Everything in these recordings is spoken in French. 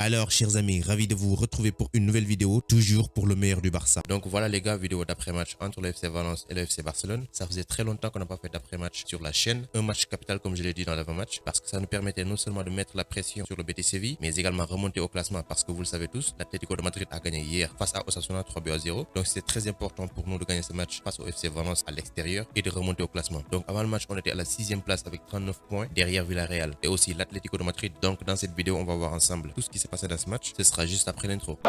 Alors, chers amis, ravi de vous retrouver pour une nouvelle vidéo, toujours pour le meilleur du Barça. Donc voilà les gars, vidéo d'après-match entre le FC Valence et le FC Barcelone. Ça faisait très longtemps qu'on n'a pas fait d'après-match sur la chaîne. Un match capital comme je l'ai dit dans l'avant-match, parce que ça nous permettait non seulement de mettre la pression sur le Betis Séville, mais également remonter au classement, parce que vous le savez tous, l'Atlético de Madrid a gagné hier face à Osasuna 3-0. Donc c'était très important pour nous de gagner ce match face au FC Valence à l'extérieur et de remonter au classement. Donc avant le match, on était à la 6e place avec 39 points derrière Villarreal et aussi l'Atlético de Madrid. Donc dans cette vidéo, on va voir ensemble tout ce qui s'est passé dans ce match. Ce sera juste après l'intro.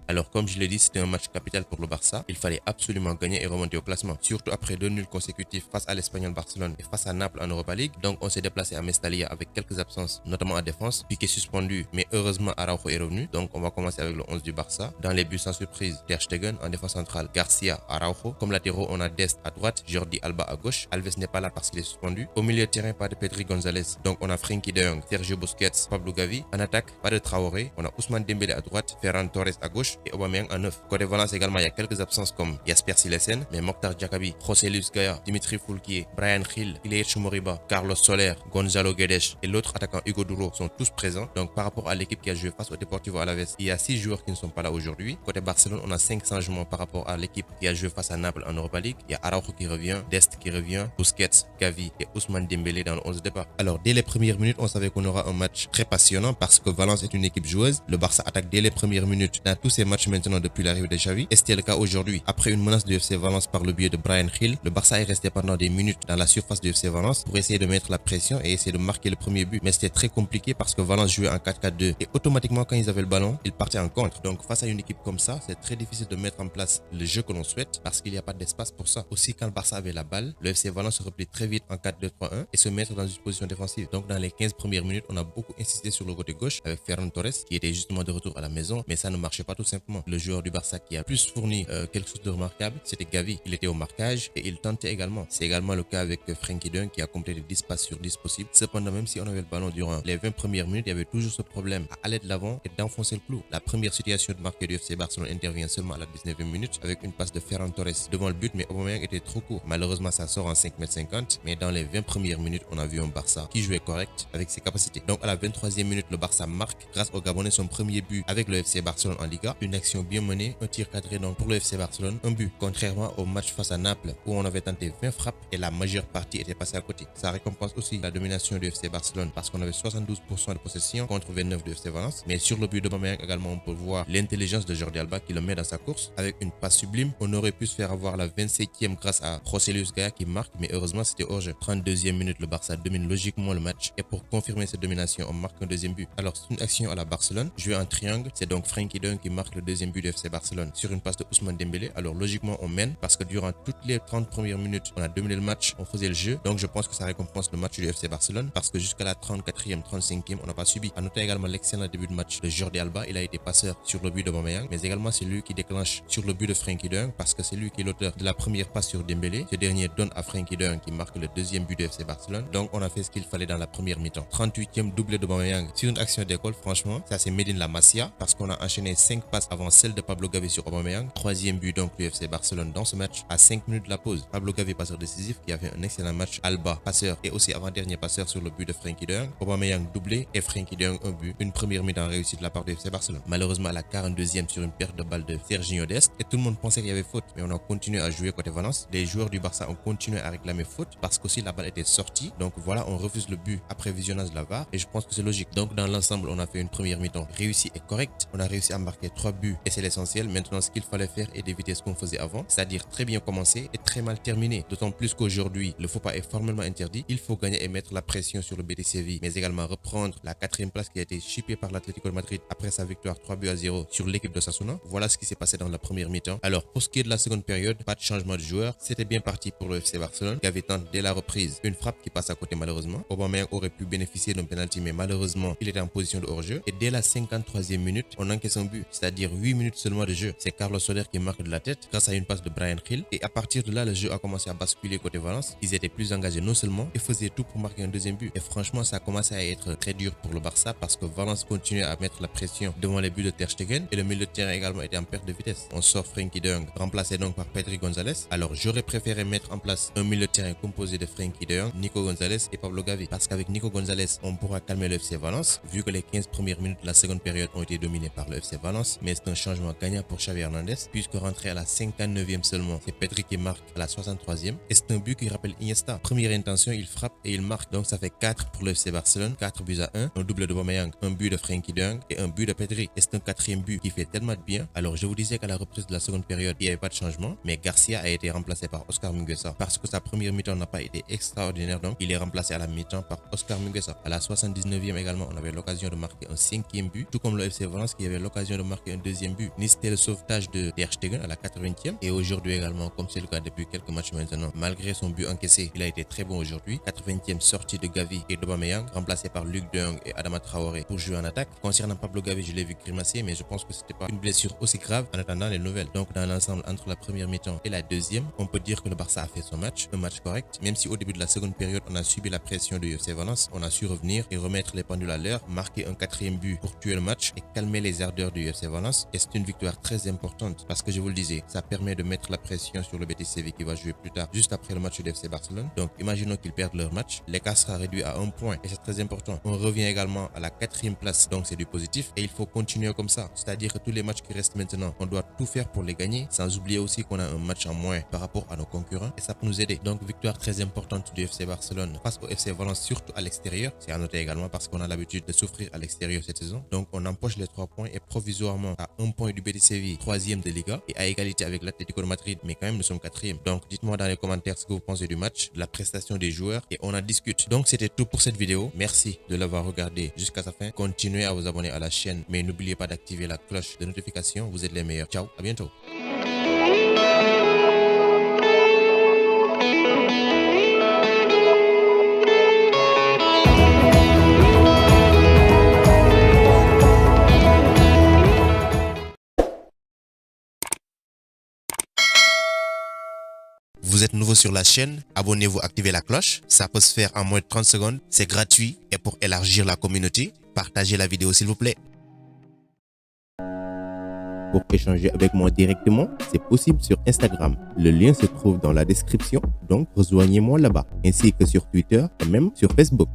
Alors comme je l'ai dit, c'était un match capital pour le Barça. Il fallait absolument gagner et remonter au classement. Surtout après 2 nuls consécutifs face à l'Espagnol Barcelone et face à Naples en Europa League. Donc on s'est déplacé à Mestalla avec quelques absences, notamment en défense. Piqué suspendu, mais heureusement Araujo est revenu. Donc on va commencer avec le 11 du Barça. Dans les buts sans surprise, Ter Stegen en défense centrale, Garcia, Araujo. Comme latéraux, on a Dest à droite, Jordi Alba à gauche. Alves n'est pas là parce qu'il est suspendu. Au milieu de terrain, pas de Pedri González. Donc on a Frenkie de Jong, Sergio Busquets, Pablo Gavi. En attaque, pas de Traoré. On a Ousmane Dembélé à droite, Ferran Torres à gauche et Aubameyang en 9. Côté Valence également, il y a quelques absences comme Jasper Silesen, mais Mokhtar Diakabi, José Luis Gaya, Dimitri Foulquier, Bryan Gil, Ilieich Moriba, Carlos Soler, Gonzalo Guedes et l'autre attaquant Hugo Duro sont tous présents. Donc par rapport à l'équipe qui a joué face au Deportivo Alavés, il y a 6 joueurs qui ne sont pas là aujourd'hui. Côté Barcelone, on a 5 changements par rapport à l'équipe qui a joué face à Naples en Europa League. Il y a Araujo qui revient, Dest qui revient, Busquets, Gavi et Ousmane Dembélé dans le 11 de départ. Alors dès les premières minutes, on savait qu'on aura un match très passionnant parce que Valence est une équipe joueuse. Le Barça attaque dès les premières minutes dans tous ces matchs maintenant depuis l'arrivée de Xavi. Et c'était le cas aujourd'hui. Après une menace du FC Valence par le biais de Bryan Gil, le Barça est resté pendant des minutes dans la surface du FC Valence pour essayer de mettre la pression et essayer de marquer le premier but. Mais c'était très compliqué parce que Valence jouait en 4-4-2 et automatiquement quand ils avaient le ballon, ils partaient en contre. Donc face à une équipe comme ça, c'est très difficile de mettre en place le jeu que l'on souhaite parce qu'il n'y a pas d'espace pour ça. Aussi quand le Barça avait la balle, le FC Valence se replie très vite en 4-2-3-1 et se mettre dans une position défensive. Donc dans les 15 premières minutes, on a beaucoup insisté sur le côté gauche avec Ferran Torres qui était justement de retour à la maison, mais ça ne marchait pas tout simplement. Le joueur du Barça qui a plus fourni quelque chose de remarquable, c'était Gavi. Il était au marquage et il tentait également. C'est également le cas avec Frenkie de Jong qui a complété 10 passes sur 10 possibles. Cependant, même si on avait le ballon durant les 20 premières minutes, il y avait toujours ce problème à aller de l'avant et d'enfoncer le clou. La première situation de marquer du FC Barcelone intervient seulement à la 19e minute avec une passe de Ferran Torres devant le but, mais Aubameyang était trop court. Malheureusement, ça sort en 5,50 m, mais dans les 20 premières minutes, on a vu un Barça qui jouait correct avec ses capacités. Donc à la 23e minute, le Barça marque grâce au Gabonais son premier but avec le FC Barcelone en Liga. Une action bien menée, un tir cadré donc pour le FC Barcelone, un but, contrairement au match face à Naples où on avait tenté 20 frappes et la majeure partie était passée à côté. Ça récompense aussi la domination du FC Barcelone parce qu'on avait 72% de possession contre 29% du FC Valence. Mais sur le but de Aubameyang également, on peut voir l'intelligence de Jordi Alba qui le met dans sa course avec une passe sublime. On aurait pu se faire avoir la 27e grâce à José Luis Gaya qui marque, mais heureusement c'était hors jeu. 32e minute, le Barça domine logiquement le match et pour confirmer cette domination, on marque un deuxième but. Alors c'est une action à la Barcelone, jouée en triangle. C'est donc Frenkie de Jong qui marque le deuxième but du FC Barcelone sur une passe de Ousmane Dembélé. Alors logiquement on mène parce que durant toutes les 30 premières minutes on a dominé le match, on faisait le jeu, donc je pense que ça récompense le match du FC Barcelone parce que jusqu'à la 34e, 35e on n'a pas subi. À noter également l'excellent début de match de Jordi Alba, il a été passeur sur le but de Aubameyang, mais également c'est lui qui déclenche sur le but de Frenkie de Jong parce que c'est lui qui est l'auteur de la première passe sur Dembélé. Ce dernier donne à Frenkie de Jong qui marque le deuxième but du FC Barcelone. Donc on a fait ce qu'il fallait dans la première mi-temps. 38e doublé de Aubameyang sur une action d'école, franchement ça c'est made in la Masia parce qu'on a enchaîné 5 passes avant celle de Pablo Gavi sur Aubameyang. Troisième but donc du FC Barcelone dans ce match à 5 minutes de la pause. Pablo Gavi, passeur décisif qui a fait un excellent match. Alba, passeur et aussi avant-dernier passeur sur le but de Frenkie de Jong. Aubameyang doublé et Frenkie de Jong un but. Une première mi-temps réussie de la part du FC Barcelone. Malheureusement à la 42e sur une perte de balle de Serginho Dest et tout le monde pensait qu'il y avait faute, mais on a continué à jouer côté Valence. Les joueurs du Barça ont continué à réclamer faute parce qu'aussi la balle était sortie. Donc voilà, on refuse le but après visionnage de la VAR et je pense que c'est logique. Donc dans l'ensemble, on a fait une première mi-temps réussie et correcte. On a réussi à marquer 3 buts et c'est l'essentiel. Maintenant, ce qu'il fallait faire est d'éviter ce qu'on faisait avant, c'est-à-dire très bien commencer et très mal terminer. D'autant plus qu'aujourd'hui, le faux pas est formellement interdit. Il faut gagner et mettre la pression sur le Betis Séville, mais également reprendre la 4e place qui a été chippée par l'Atlético de Madrid après sa victoire 3-0 sur l'équipe de Osasuna. Voilà ce qui s'est passé dans la première mi-temps. Alors, pour ce qui est de la seconde période, pas de changement de joueur. C'était bien parti pour le FC Barcelone qui avait tenté dès la reprise une frappe qui passe à côté malheureusement. Aubameyang aurait pu bénéficier d'un penalty, mais malheureusement, il était en position de hors-jeu. Et dès la 53e minute, on encaisse un but, c'est-à-dire 8 minutes seulement de jeu, c'est Carlos Soler qui marque de la tête grâce à une passe de Bryan Gil. Et à partir de là, le jeu a commencé à basculer côté Valence. Ils étaient plus engagés non seulement, ils faisaient tout pour marquer un deuxième but. Et franchement, ça a commencé à être très dur pour le Barça parce que Valence continuait à mettre la pression devant les buts de Ter Stegen et le milieu de terrain également était en perte de vitesse. On sort Frenkie de Jong, remplacé donc par Pedri González. Alors j'aurais préféré mettre en place un milieu de terrain composé de Frenkie de Jong, Nico González et Pablo Gavi. Parce qu'avec Nico González, on pourra calmer le FC Valence, vu que les 15 premières minutes de la seconde période ont été dominées par le FC Valence. Mais c'est un changement gagnant pour Xavi Hernandez, puisque rentré à la 59e seulement, c'est Pedri qui marque à la 63e. Et c'est un but qui rappelle Iniesta. Première intention, il frappe et il marque. Donc ça fait 4 pour le FC Barcelone, 4 buts à 1, un double de Aubameyang, un but de Frenkie de Jong et un but de Pedri. Et c'est un quatrième but qui fait tellement de bien. Alors je vous disais qu'à la reprise de la seconde période, il n'y avait pas de changement, mais Garcia a été remplacé par Oscar Mingueza parce que sa première mi-temps n'a pas été extraordinaire, donc il est remplacé à la mi-temps par Oscar Mingueza. À la 79e également, on avait l'occasion de marquer un 5e but, tout comme le FC Valence qui avait l'occasion de marquer un deuxième but. Ni c'était le sauvetage de Ter Stegen à la 80e et aujourd'hui également, comme c'est le cas depuis quelques matchs maintenant, malgré son but encaissé, il a été très bon aujourd'hui. 80e sortie de Gavi et d'Aubameyang, remplacé par Luc de Jong et Adama Traoré pour jouer en attaque. Concernant Pablo Gavi, je l'ai vu grimacer, mais je pense que c'était pas une blessure aussi grave en attendant les nouvelles. Donc dans l'ensemble, entre la première mi-temps et la deuxième, on peut dire que le Barça a fait son match, un match correct, même si au début de la seconde période, on a subi la pression du FC Valence, on a su revenir et remettre les pendules à l'heure, marquer un quatrième but pour tuer le match et calmer les ardeurs du FC Valence. Et c'est une victoire très importante parce que je vous le disais, ça permet de mettre la pression sur le Betis Séville qui va jouer plus tard, juste après le match du FC Barcelone. Donc imaginons qu'ils perdent leur match, l'écart sera réduit à 1 point et c'est très important. On revient également à la 4e place, donc c'est du positif et il faut continuer comme ça. C'est-à-dire que tous les matchs qui restent maintenant, on doit tout faire pour les gagner, sans oublier aussi qu'on a un match en moins par rapport à nos concurrents et ça peut nous aider. Donc victoire très importante du FC Barcelone face au FC Valence, surtout à l'extérieur. C'est à noter également parce qu'on a l'habitude de souffrir à l'extérieur cette saison. Donc on empoche les 3 points et provisoirement à 1 point du Betis Séville, 3e de Liga et à égalité avec l'Atlético de Madrid, mais quand même nous sommes 4e. Donc dites-moi dans les commentaires ce que vous pensez du match, de la prestation des joueurs et on en discute. Donc c'était tout pour cette vidéo. Merci de l'avoir regardé jusqu'à sa fin. Continuez à vous abonner à la chaîne, mais n'oubliez pas d'activer la cloche de notification. Vous êtes les meilleurs. Ciao, à bientôt. Vous êtes nouveau sur la chaîne, abonnez-vous, activez la cloche. Ça peut se faire en moins de 30 secondes. C'est gratuit et pour élargir la communauté, partagez la vidéo s'il vous plaît. Pour échanger avec moi directement, c'est possible sur Instagram. Le lien se trouve dans la description, donc rejoignez-moi là-bas, ainsi que sur Twitter et même sur Facebook.